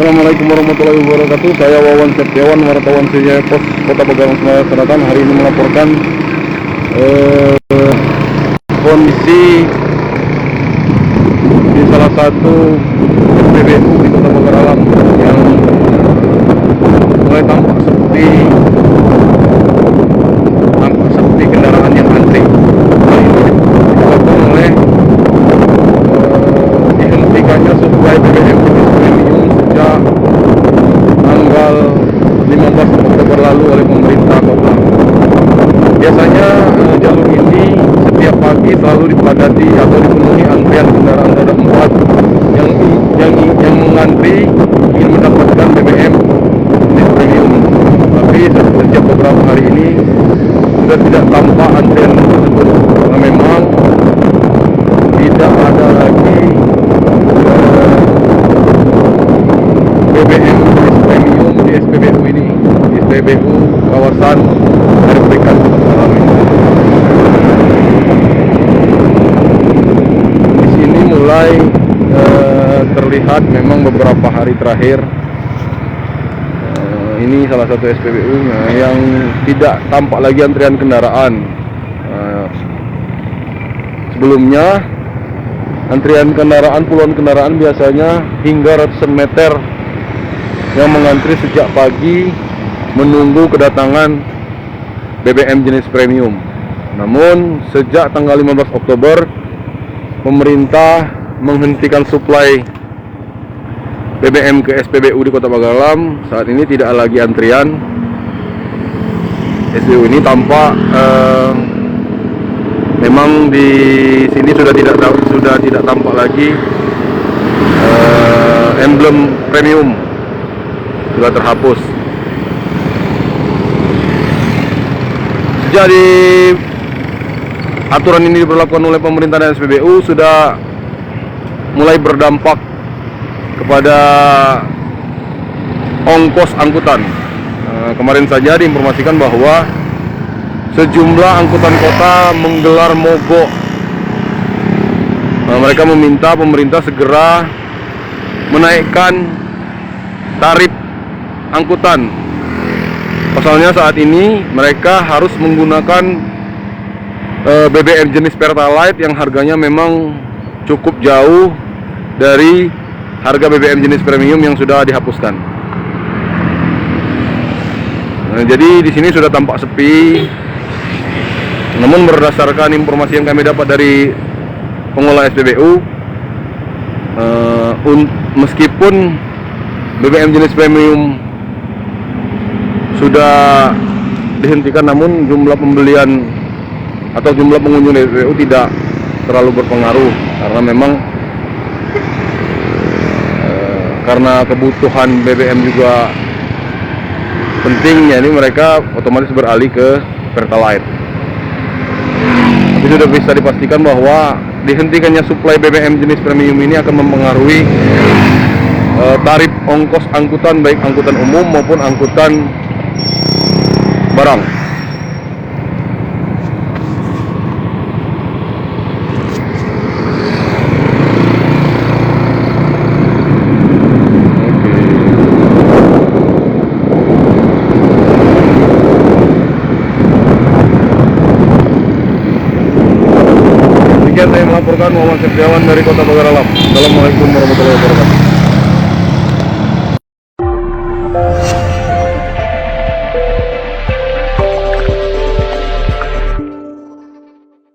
Assalamualaikum warahmatullahi wabarakatuh. Saya Wawan Septiawan, wartawan CJ Pos Kota Pegalang Sumatera Selatan. Hari ini melaporkan kondisi di salah satu SPBU di Kota Pegalang yang mulai tampak seperti kendaraan yang antri. Hal ini disebabkan oleh dihentikannya suplai BBM jenis premium sejak tanggal 15 Oktober lalu oleh pemerintah kota. Biasanya jalur ini setiap pagi selalu dipadati atau dipenuhi antrian kendaraan roda 4 yang mengantri ingin mendapatkan BBM jenis premium. Tapi sejak beberapa hari ini sudah tidak tampak antrian tersebut karena memang tidak ada lagi BBM jenis premium di SPBU ini, di SPBU kawasan Air Berikan Kota Pegalang ini. Di sini mulai terlihat memang beberapa hari terakhir ini salah satu SPBU yang tidak tampak lagi antrian kendaraan. Sebelumnya antrian kendaraan, puluhan kendaraan biasanya hingga ratusan meter yang mengantri sejak pagi menunggu kedatangan BBM jenis premium. Namun sejak tanggal 15 Oktober pemerintah menghentikan suplai BBM ke SPBU di Kota Pegalang. Saat ini tidak lagi antrian. SPBU ini tampak memang di sini sudah tidak tampak lagi emblem premium, sudah terhapus. Sejak aturan ini diberlakukan oleh pemerintah dan SPBU sudah mulai berdampak kepada ongkos angkutan. Kemarin saja diinformasikan bahwa sejumlah angkutan kota menggelar mogok. Mereka meminta pemerintah segera menaikkan tarif angkutan. Pasalnya saat ini mereka harus menggunakan BBM jenis Pertalite yang harganya memang cukup jauh dari harga BBM jenis premium yang sudah dihapuskan. Jadi di sini sudah tampak sepi. Namun berdasarkan informasi yang kami dapat dari pengelola SPBU, meskipun BBM jenis premium sudah dihentikan, namun jumlah pembelian atau jumlah pengunjung di SPBU tidak terlalu berpengaruh karena memang karena kebutuhan BBM juga penting, jadi mereka otomatis beralih ke Pertalite. Tapi sudah bisa dipastikan bahwa dihentikannya suplai BBM jenis premium ini akan mempengaruhi tarif ongkos angkutan, baik angkutan umum maupun angkutan barang. Saya melaporkan, Wawan Septiawan dari Kota Pegalang. Assalamualaikum warahmatullahi wabarakatuh.